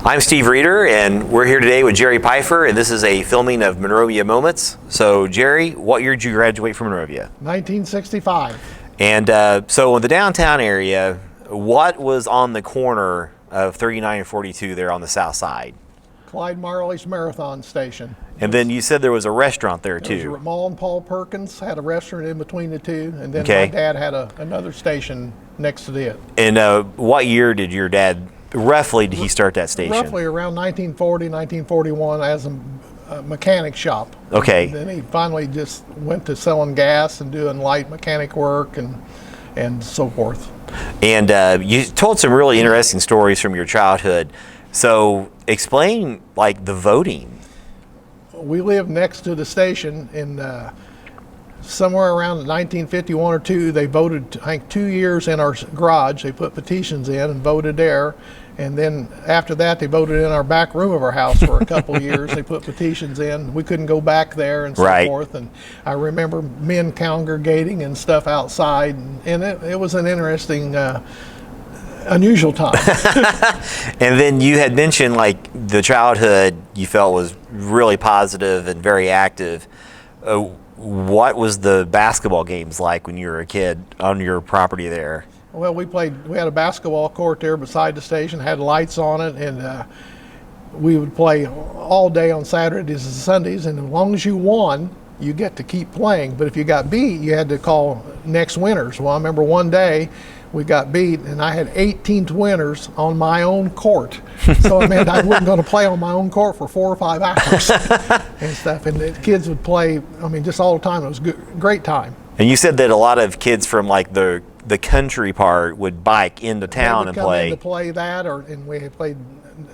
I'm Steve Reeder, and we're here today with Jerry Pheifer, and this is a filming of Monrovia Moments. So, Jerry, what year did you graduate from Monrovia? 1965. And so in the downtown area, what was on the corner of 39 and 42 there on the south side? Clyde Marley's Marathon Station. And then you said there was a restaurant there too. Mall and Paul Perkins had a restaurant in between the two, and then Okay. my dad had another station next to it. And what year did your dad, roughly, did he start that station? Roughly around 1940, 1941 as a mechanic shop. Okay. And then he finally just went to selling gas and doing light mechanic work and so forth. And you told some really interesting stories from your childhood. So explain, like, the voting. We lived next to the station, and somewhere around 1951 or two, they voted, I think, 2 years in our garage. They put petitions in and voted there. And then after that, they voted in our back room of our house for a couple of years. They put petitions in. We couldn't go back there and so Right. forth. And I remember men congregating and stuff outside. And it was an interesting, unusual time. And then you had mentioned, like, the childhood you felt was really positive and very active. What was the basketball games like when you were a kid on your property there? Well, we had a basketball court there beside the station, had lights on it, and we would play all day on Saturdays and Sundays, and as long as you won, you get to keep playing. But if you got beat, you had to call next winners. Well, I remember one day we got beat, and I had 18th winners on my own court. So it meant I wasn't going to play on my own court for 4 or 5 hours and stuff. And the kids would play, I mean, just all the time. It was a great time. And you said that a lot of kids from, like, the country part would bike into town and play. They would come in to play that, and we had played.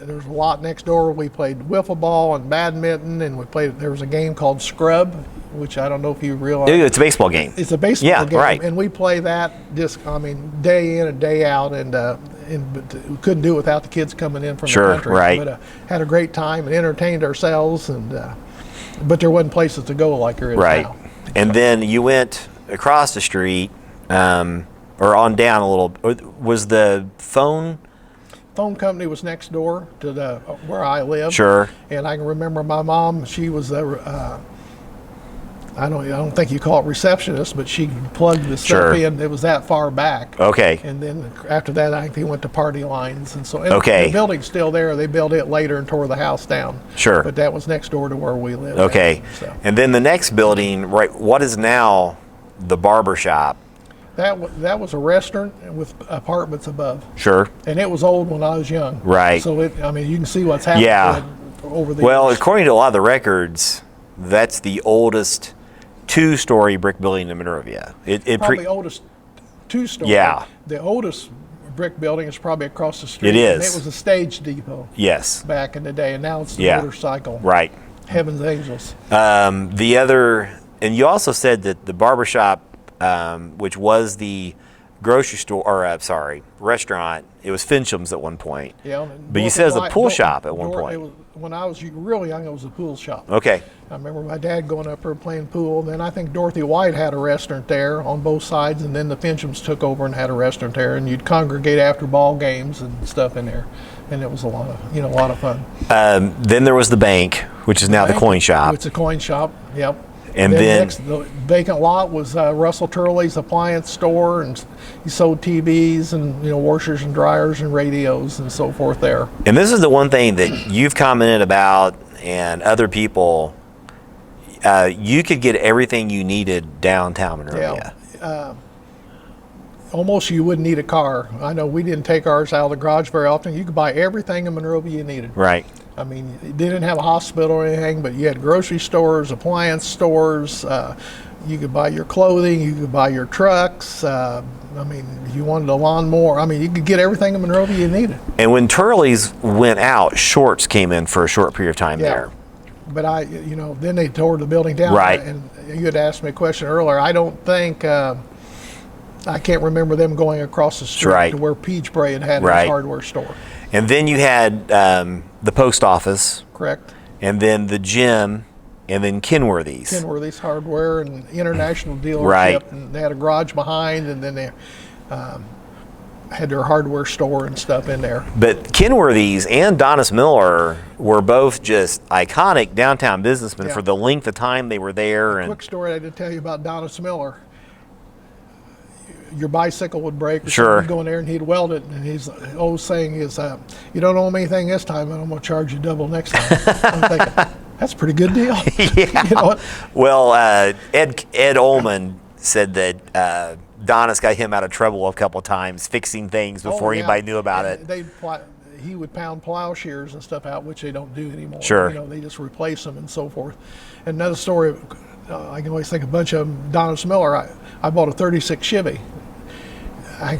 There was a lot next door. We played wiffle ball and badminton, and we played. There was a game called Scrub, which I don't know if you realize. It's a baseball game. It's a baseball Yeah, game, right. and we play that just, I mean, day in and day out, and we couldn't do it without the kids coming in from Sure, the country. right. But had a great time and entertained ourselves, but there wasn't places to go like there is Right. now. And then you went across the street, or on down a little. Was the phone? Phone company was next door to where I lived. Sure. And I can remember my mom. She was I don't think you call it receptionist, but she plugged the Sure. stuff in. It was that far back. Okay. And then after that, I think they went to party lines, and so Okay. the building's still there. They built it later and tore the house down. Sure. But that was next door to where we lived. Okay. So And then the next building, right? What is now the barber shop? that was a restaurant with apartments above, Sure. and it was old when I was young. Right. So I mean, you can see what's happened Yeah. over the Well, years. according to a lot of the records, that's the oldest two-story brick building in Monrovia. Probably oldest two-story. Yeah. The oldest brick building is probably across the street. It is. And it was a stage depot Yes. back in the day, and now it's the Yeah. motorcycle. Right. Heaven's Angels. The other, and you also said that the barbershop, which was the grocery store, or restaurant, it was Fincham's at one point. Yeah. But you said it was a pool shop at one point. It was, when I was really young, it was a pool shop. Okay. I remember my dad going up there playing pool. Then I think Dorothy White had a restaurant there on both sides, and then the Finchams took over and had a restaurant there, and you'd congregate after ball games and stuff in there, and it was a lot of fun. Then there was the bank, which is now the coin shop. It's a coin shop. Yep. And then next, the vacant lot was Russell Turley's appliance store, and he sold TVs and washers and dryers and radios and so forth there. And this is the one thing that you've commented about, and other people, you could get everything you needed downtown Monrovia. Almost you wouldn't need a car. I know we didn't take ours out of the garage very often. You could buy everything in Monrovia you needed. Right. I mean, they didn't have a hospital or anything, but you had grocery stores, appliance stores. You could buy your clothing. You could buy your trucks. I mean, if you wanted a lawnmower, I mean, you could get everything in Monrovia you needed. And when Turley's went out, Shorts came in for a short period of time there. But then they tore the building down. Right. And you had asked me a question earlier. I don't think, I can't remember them going across the street Right. to where Peach Bray had Right. his hardware store. And then you had the post office, Correct. and then the gym, and then Kenworthy's. Kenworthy's Hardware and International Dealership. Right. And they had a garage behind, and then they had their hardware store and stuff in there. But Kenworthy's and Donis Miller were both just iconic downtown businessmen for the length of time they were there. Quick story I did tell you about Donis Miller. Your bicycle would break, or Sure. you'd go in there and he'd weld it, and his old saying is, "You don't owe me anything this time, and I'm going to charge you double next time." I'm thinking, that's a pretty good deal. Yeah. You know what? Well, Ed Ullman said that Donis got him out of trouble a couple of times fixing things before anybody knew about it. He would pound plowshares and stuff out, which they don't do anymore. Sure. You know, they just replace them and so forth. Another story, I can always think a bunch of them. Donis Miller, I bought a 36 Chevy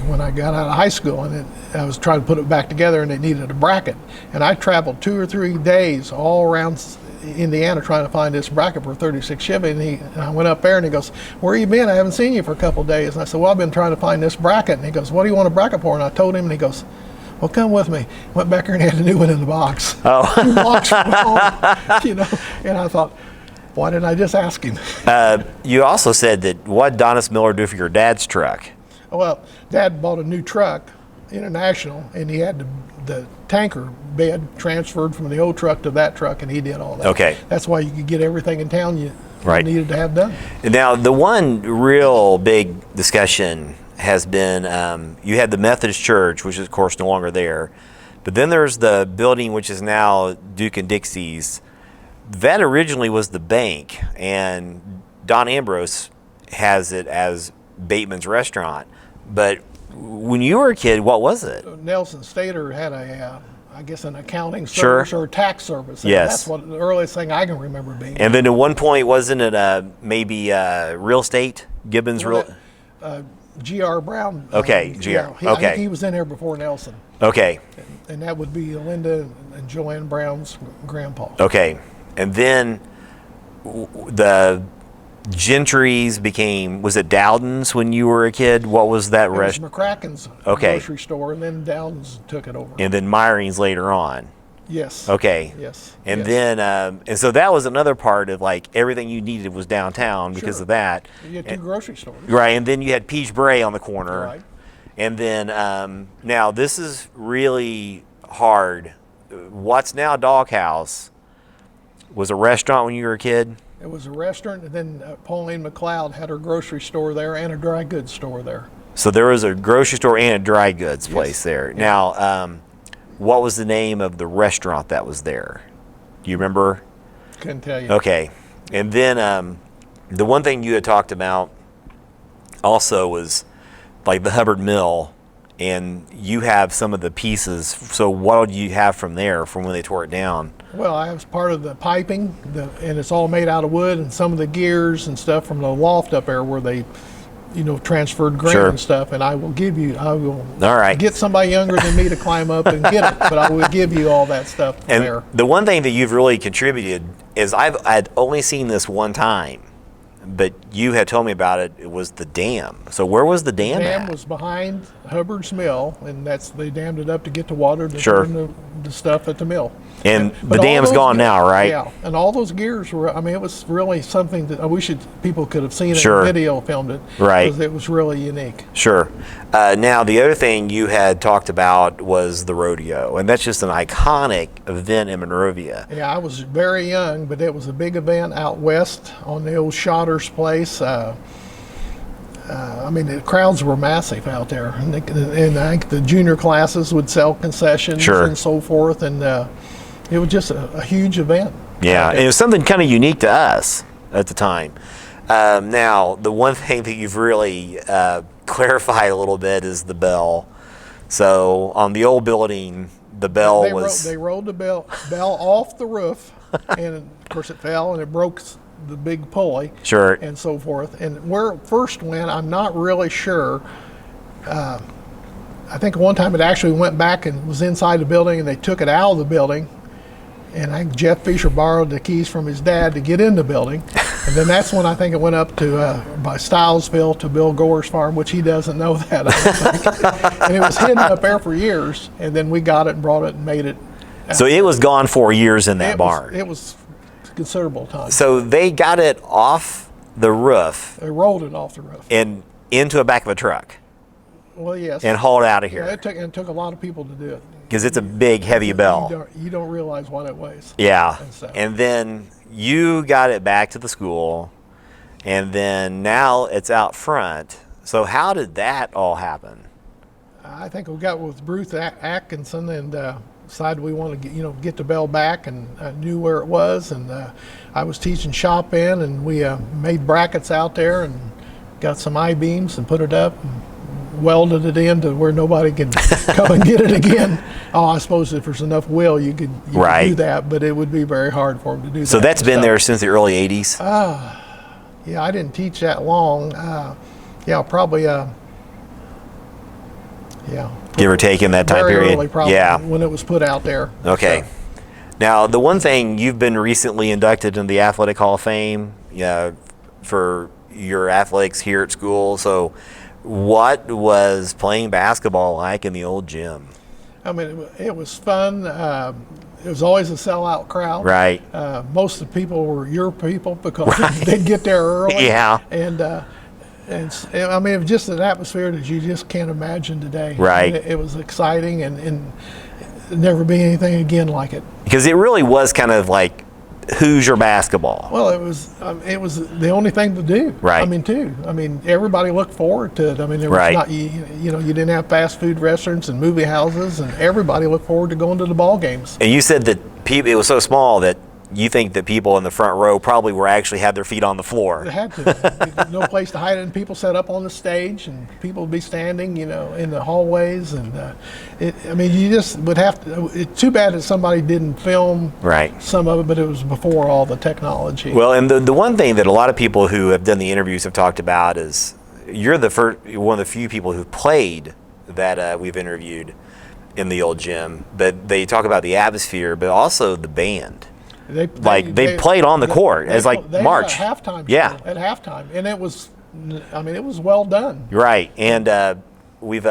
when I got out of high school, and I was trying to put it back together, and it needed a bracket. And I traveled 2 or 3 days all around Indiana trying to find this bracket for a 36 Chevy, and I went up there, and he goes, "Where you been? I haven't seen you for a couple of days." And I said, "Well, I've been trying to find this bracket." And he goes, "What do you want a bracket for?" And I told him, and he goes, "Well, come with me." Went back there and had a new one in the box. Oh. 2 boxes from home, you know. And I thought, why didn't I just ask him? You also said that what did Donis Miller do for your dad's truck? Well, Dad bought a new truck, International, and he had the tanker bed transferred from the old truck to that truck, and he did all that. Okay. That's why you could get everything in town you needed to have done. Now, the one real big discussion has been you had the Methodist Church, which is, of course, no longer there. But then there's the building, which is now Duke and Dixie's. That originally was the bank, and Don Ambrose has it as Bateman's Restaurant. But when you were a kid, what was it? Nelson Stater had I guess an accounting service or a tax service. And Yes. that's what the earliest thing I can remember being. And then at one point, wasn't it maybe real estate? Gibbons Real? G.R. Brown. Okay, I okay. think he was in there before Nelson. Okay, And that would be Linda and Joanne Brown's grandpa. okay. And then the Gentry's became, was it Dowden's when you were a kid? What was that It was restaurant? McCracken's Okay. grocery store, and then Dowden's took it over. And then Meyring's later on. Yes. Okay. Yes. And yes. then, and so that was another part of like everything you needed was downtown because Sure. of that. You had 2 grocery stores. Right. And then you had Peach Bray on the corner. Right. And then, now this is really hard. What's now Doghouse was a restaurant when you were a kid? It was a restaurant, and then Pauline McLeod had her grocery store there and a dry goods store there. So there was a grocery store and a dry goods place there. Yeah. Now, what was the name of the restaurant that was there? Do you remember? Couldn't tell you. Okay. And then the one thing you had talked about also was like the Hubbard Mill, and you have some of the pieces. So what did you have from there from when they tore it down? Well, I was part of the piping, and it's all made out of wood, and some of the gears and stuff from the loft up there where they, transferred grain Sure. and stuff. And I will All right. get somebody younger than me to climb up and get it, but I will give you all that stuff And there. the one thing that you've really contributed is I'd only seen this one time, but you had told me about it. It was the dam. So where was the dam The dam at? was behind Hubbard's mill, and they dammed it up to get the water to Sure. turn the stuff at the mill. And But the all dam's those gone gears- now, right? Yeah, and all those gears were, it was really something that I wish people could have seen it Sure. in video, filmed it. Right. Because it was really unique. Sure. Now, the other thing you had talked about was the rodeo, and that's just an iconic event in Monrovia. Yeah, I was very young, but it was a big event out west on the old Shotter's place. The crowds were massive out there, and I think the junior classes would sell concessions Sure. and so forth, and it was just a huge event. Yeah, and it was something kind of unique to us at the time. Now, the one thing that you've really clarified a little bit is the bell. So on the old building, the bell They rolled the bell off the roof, and of course it fell and it broke the big pulley. Sure. And so forth. And where it first went, I'm not really sure. I think one time it actually went back and was inside the building, and they took it out of the building. And I think Jeff Pheifer borrowed the keys from his dad to get in the building. And then that's when I think it went up to by Stylesville to Bill Gore's farm, which he doesn't know that, I don't think. And it was hidden up there for years. And then we got it and brought it and made it. So it was gone for years in that barn. It was considerable time. So they got it off the roof They rolled it off the roof. and into the back of a truck. Well, yes. and hauled out of Yeah, here? it took a lot of people to do it. Because it's a big, heavy bell. You don't realize what it weighs. Yeah. And so- And then you got it back to the school, and then now it's out front. So how did that all happen? I think we got with Bruce Atkinson and decided we wanted to get the bell back, and knew where it was. And I was teaching shop in, and we made brackets out there and got some I-beams and put it up and welded it in to where nobody can come and get it again. Oh, I suppose if there's enough will, you could Right. do that, but it would be very hard for them to do that. So that's been So, there since the early 80s? Yeah, I didn't teach that long. Yeah, probably. Yeah. Give or take in that time Very period? early, probably, Yeah. when it was put out there. Okay. So, Now, the one thing, you've been recently inducted in the Athletic Hall of Fame for your athletics here at school. So what was playing basketball like in the old gym? I mean, it was fun. It was always a sellout crowd. Right. Most of the people were your people because they'd get there early. Yeah. And I mean, it was just an atmosphere that you just can't imagine today. Right. It was exciting, and never be anything again like it. Because it really was kind of like Hoosier basketball. Well, it was the only thing to do. Right. I mean, everybody looked forward to it. I mean, there was Right. not, you didn't have fast food restaurants and movie houses, and everybody looked forward to going to the ball games. And you said that it was so small that you think that people in the front row probably had their feet on the floor. It had to. No place to hide it, and people set up on the stage, and people would be standing, in the hallways, and you just would have to. It's too bad that somebody didn't film Right. some of it, but it was before all the technology. Well, and the one thing that a lot of people who have done the interviews have talked about is you're one of the few people who played that we've interviewed in the old gym. But they talk about the atmosphere, but also the band. They played on the court as like they March. Had a halftime Yeah. show at halftime, and it was well done. Right. And we've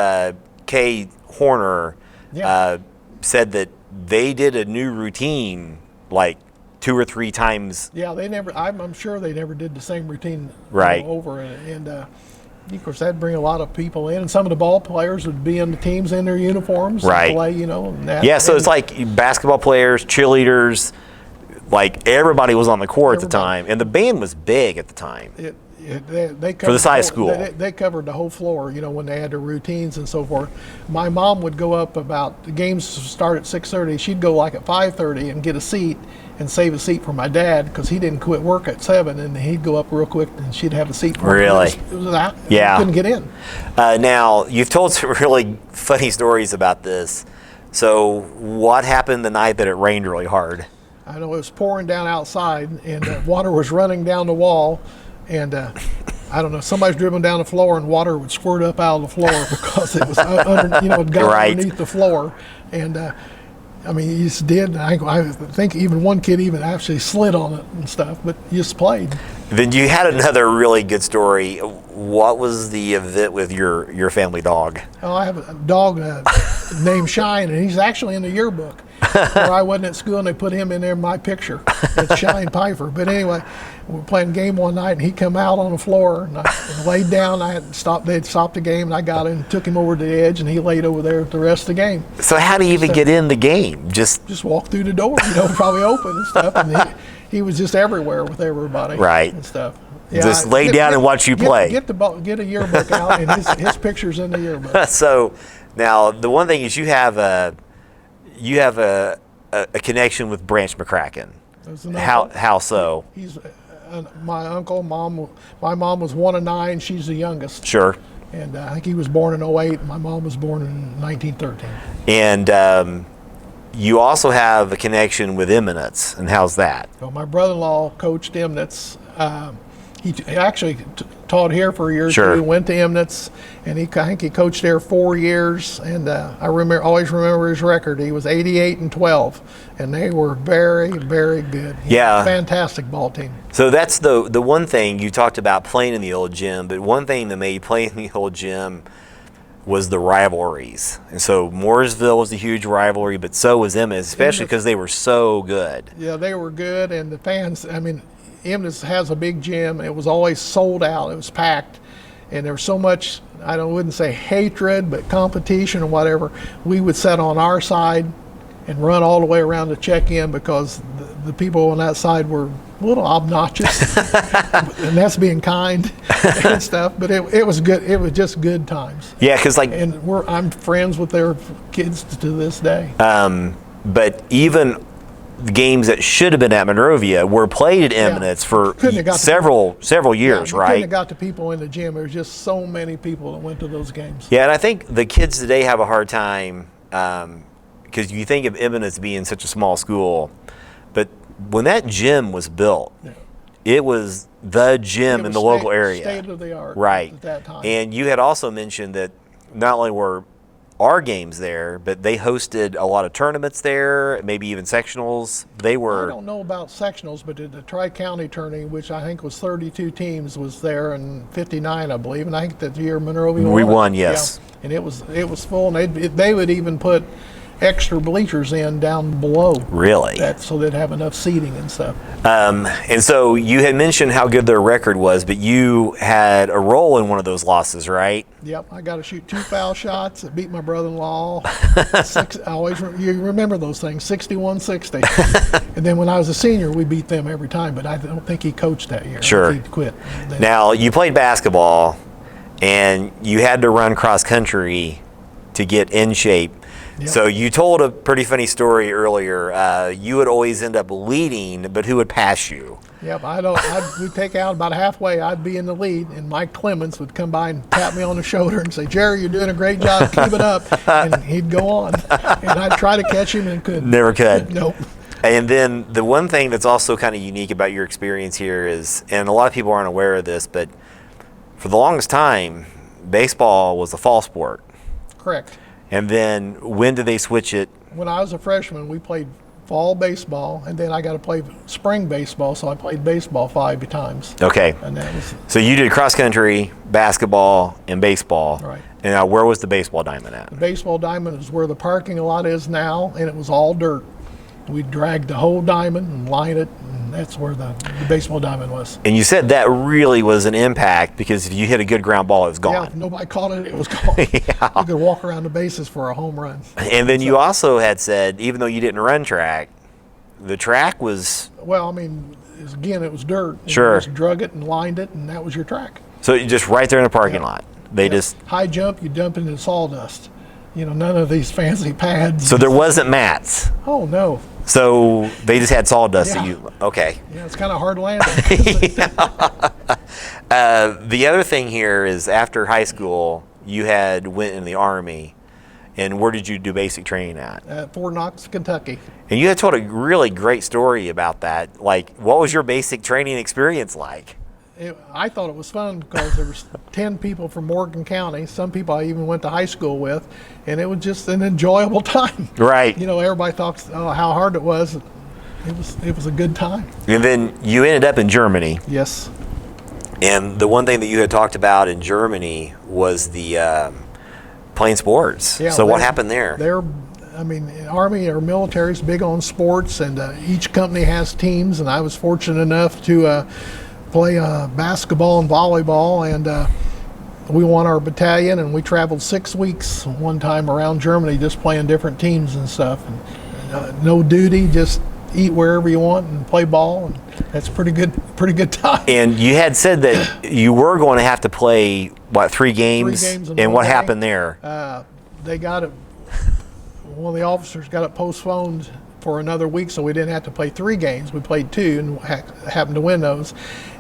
Kay Horner Yeah. said that they did a new routine like 2 or 3 times. Yeah, I'm sure they never did the same routine Right. over, and of course that'd bring a lot of people in, and some of the ball players would be in the teams in their uniforms, Right. and play, and that. Yeah, so And it's like basketball players, cheerleaders, like everybody was on the court at the Everybody. time, and the band was big at the time. they For the size covered school. They covered the whole floor, when they had their routines and so forth. My mom would go up the games start at 6:30. She'd go like at 5:30 and get a seat and save a seat for my dad because he didn't quit work at 7, and he'd go up real quick and she'd have a seat for him. Really? It was out. Yeah. Couldn't get in. Now, you've told some really funny stories about this. So what happened the night that it rained really hard? I know it was pouring down outside, and water was running down the wall, and I don't know, somebody's dribbling down the floor, and water would squirt up out of the floor because it was it got Right. underneath the floor, and you just did. I think even one kid even actually slid on it and stuff, but you just played. Then you had another really good story. What was the event with your family dog? Oh, I have a dog named Shine, and he's actually in the yearbook. Where I wasn't at school, and they put him in there, my picture. It's Shine Pheifer. But anyway, we were playing a game one night, and he come out on the floor, and I laid down. They'd stopped the game, and I got him and took him over to the edge, and he laid over there the rest of the game. So how do you even get in the game? Just walked through the door, probably open and stuff. And he was just everywhere with everybody, Right. and stuff. Just lay down and watch you play. Get a yearbook out, and his picture's in the yearbook. So now the one thing is you have a connection with Branch McCracken. There's an uncle. How so? He's my uncle. My mom was 1 of 9. She's the youngest. Sure. And I think he was born in 08. And my mom was born in 1913. And you also have a connection with Eminence, and how's that? So my brother-in-law coached Emnitz. He actually taught here for a year or Sure. two. Went to Emnitz, and I think he coached there 4 years. And I always remember his record. He was 88-12, and they were very, very good. Yeah. Fantastic ball team. So that's the one thing you talked about playing in the old gym, but one thing that made you play in the old gym was the rivalries. And so Mooresville was a huge rivalry, but so was Eminence, especially because they were so good. Yeah, they were good, and the fans. Emnitz has a big gym. It was always sold out. It was packed, and there was so much, wouldn't say hatred, but competition or whatever. We would sit on our side and run all the way around to check in because the people on that side were a little obnoxious, and that's being kind and stuff. But it was good. It was just good times. Yeah, because and I'm friends with their kids to this day. But even games that should have been at Monrovia were played at Eminence for several years, you right? Couldn't have got the people in the gym. There was just so many people that went to those games. Yeah, and I think the kids today have a hard time because you think of Eminence being such a small school, but when that gym was built, it was the gym in the local area. State of the art, right? At that time. And you had also mentioned that not only were our games there, but they hosted a lot of tournaments there, maybe even sectionals. I don't know about sectionals, but the Tri-County tourney, which I think was 32 teams, was there in '59, I believe, and I think that year Monrovia won. We won, yes. Yeah. And it was full, and they would even put extra bleachers in down below. Really? So they'd have enough seating and stuff. And so you had mentioned how good their record was, but you had a role in one of those losses, right? Yep, I got to shoot 2 foul shots. I beat my brother-in-law. You remember those things, 61-60. And then when I was a senior, we beat them every time, but I don't think he coached that year. Sure. He quit. Now, you played basketball, and you had to run cross country to get in shape. Yep. So you told a pretty funny story earlier. You would always end up leading, but who would pass you? Yep, we'd take out about halfway. I'd be in the lead, and Mike Clements would come by and tap me on the shoulder and say, "Jerry, you're doing a great job. Keep it up." And he'd go on, and I'd try to catch him and couldn't. Never could. Nope. And then the one thing that's also kind of unique about your experience here is, and a lot of people aren't aware of this, but for the longest time, baseball was a fall sport. Correct. And then when did they switch it? When I was a freshman, we played fall baseball, and then I got to play spring baseball, so I played baseball 5 times. Okay. And that was, so you did cross country, basketball, and baseball. Right. And now where was the baseball diamond at? The baseball diamond is where the parking lot is now, and it was all dirt. We dragged the whole diamond and lined it, and that's where the baseball diamond was. And you said that really was an impact because if you hit a good ground ball, it was gone. Yeah, if nobody caught it, it was gone. Yeah. You could walk around the bases for a home run. And then you also had said, even though you didn't run track, the track was... Well, I mean, it was dirt. Sure. You just drug it and lined it, and that was your track. So you just right there in the parking lot. They just... High jump, you dump into sawdust. None of these fancy pads. So there wasn't mats. Oh, no. So they just had sawdust that you... Okay. Yeah, it's kind of hard landing. The other thing here is after high school, you went in the Army. And where did you do basic training at? At Fort Knox, Kentucky. And you had told a really great story about that. Like, what was your basic training experience like? I thought it was fun because there was 10 people from Morgan County. Some people I even went to high school with, and it was just an enjoyable time. Right. Everybody talks how hard it was. It was a good time. And then you ended up in Germany. Yes. And the one thing that you had talked about in Germany was the playing sports. Yeah, so what happened there? Army or military is big on sports, and each company has teams, and I was fortunate enough to play basketball and volleyball, and we won our battalion, and we traveled 6 weeks one time around Germany just playing different teams and stuff. And, no duty, just eat wherever you want and play ball, and that's pretty good time. And you had said that you were going to have to play, 3 games? 3 games in and one what day. happened there? They got it, one of the officers got it postponed for another week, so we didn't have to play 3 games. We played 2 and happened to win those.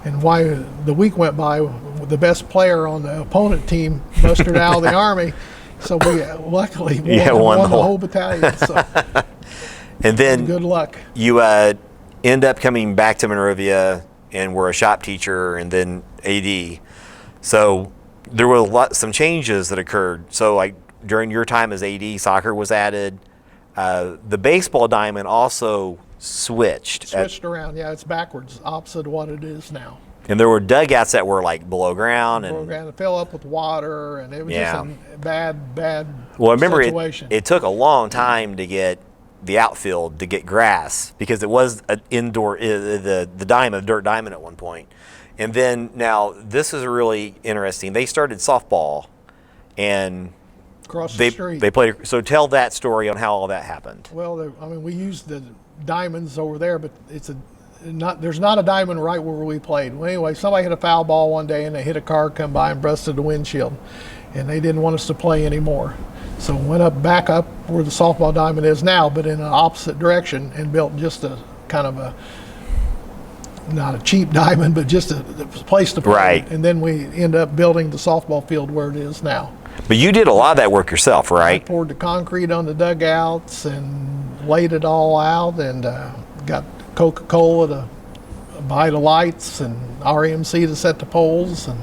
And while the week went by, the best player on the opponent team mustered out of the Army, so we luckily won the whole battalion. So. And then good luck. You end up coming back to Monrovia and were a shop teacher and then AD. So there were some changes that occurred. So like during your time as AD, soccer was added. The baseball diamond also switched around. Yeah, it's backwards, opposite of what it is now. And there were dugouts that were like below ground. It filled up with water, and it was just a bad well, I remember situation. It took a long time to get the outfield to get grass because it was an indoor, the dirt diamond at one point. And then now this is really interesting. They started softball, and Across the street. they played. So tell that story on how all that happened. Well, I mean, we used the diamonds over there, but there's not a diamond right where we played. Well, anyway, somebody hit a foul ball one day, and they hit a car come by and busted the windshield, and they didn't want us to play anymore. So we went back up where the softball diamond is now, but in an opposite direction, and built just a kind of not a cheap diamond, but just a place to play. Right. And then we end up building the softball field where it is now. But you did a lot of that work yourself, right? I poured the concrete on the dugouts and laid it all out, and got Coca-Cola to buy the lights and RMC to set the poles, and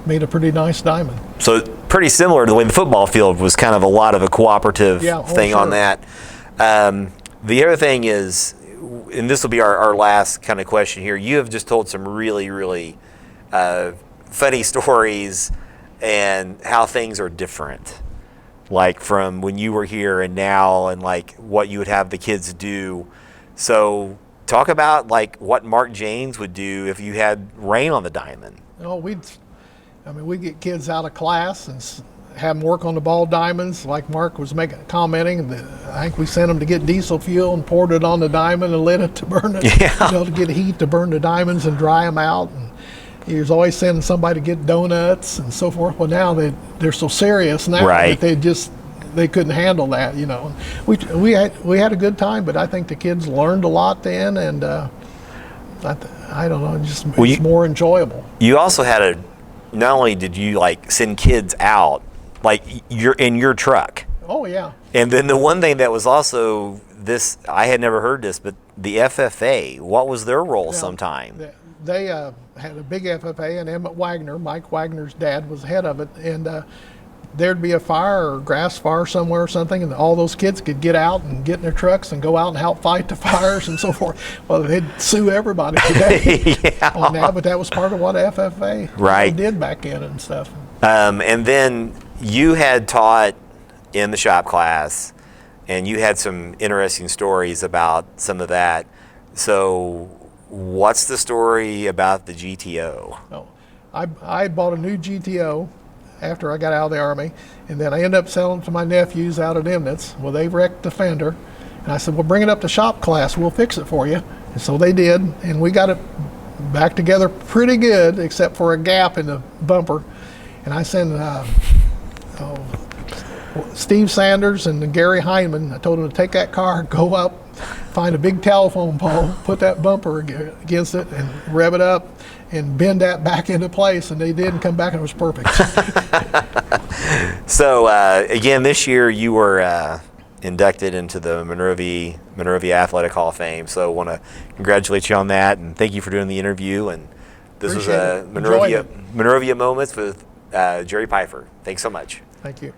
made a pretty nice diamond. So pretty similar to the way the football field was kind of a lot of a cooperative thing on that. The other thing is, and this will be our last kind of question here, you have just told some really, really funny stories and how things are different, like from when you were here and now, and like what you would have the kids do. So talk about like what Mark Janes would do if you had rain on the diamond. Oh, we'd get kids out of class and have them work on the ball diamonds, like Mark was commenting. I think we sent them to get diesel fuel and poured it on the diamond and lit it to burn it, to get heat to burn the diamonds and dry them out. And he was always sending somebody to get donuts and so forth. Well, now they're so serious now that they couldn't handle that, We had a good time, but I think the kids learned a lot then, and I don't know, it's more enjoyable. You also had not only did you like send kids out, like you're in your truck. Oh yeah. And then the one thing that was also this, I had never heard this, but the FFA, what was their role sometime? They had a big FFA, and Emmett Wagner, Mike Wagner's dad, was head of it, and there'd be a fire or grass fire somewhere or something, and all those kids could get out and get in their trucks and go out and help fight the fires and so forth. Well, they'd sue everybody today on that, but that was part of what FFA did back in and stuff. And then you had taught in the shop class, and you had some interesting stories about some of that. So what's the story about the GTO? Oh, I bought a new GTO after I got out of the Army, and then I ended up selling to my nephews out at Emnitz. Well, they wrecked the fender, and I said, well, bring it up to shop class, we'll fix it for you. And so they did, and we got it back together pretty good, except for a gap in the bumper. And I sent Steve Sanders and Gary Heineman, I told them to take that car, go up, find a big telephone pole, put that bumper against it, and rev it up, and bend that back into place, and they did, and come back, and it was perfect. So again, this year you were inducted into the Monrovia Athletic Hall of Fame. So I want to congratulate you on that, and thank you for doing the interview. And this was Monrovia Moments with Jerry Pheifer. Thanks so much. Thank you.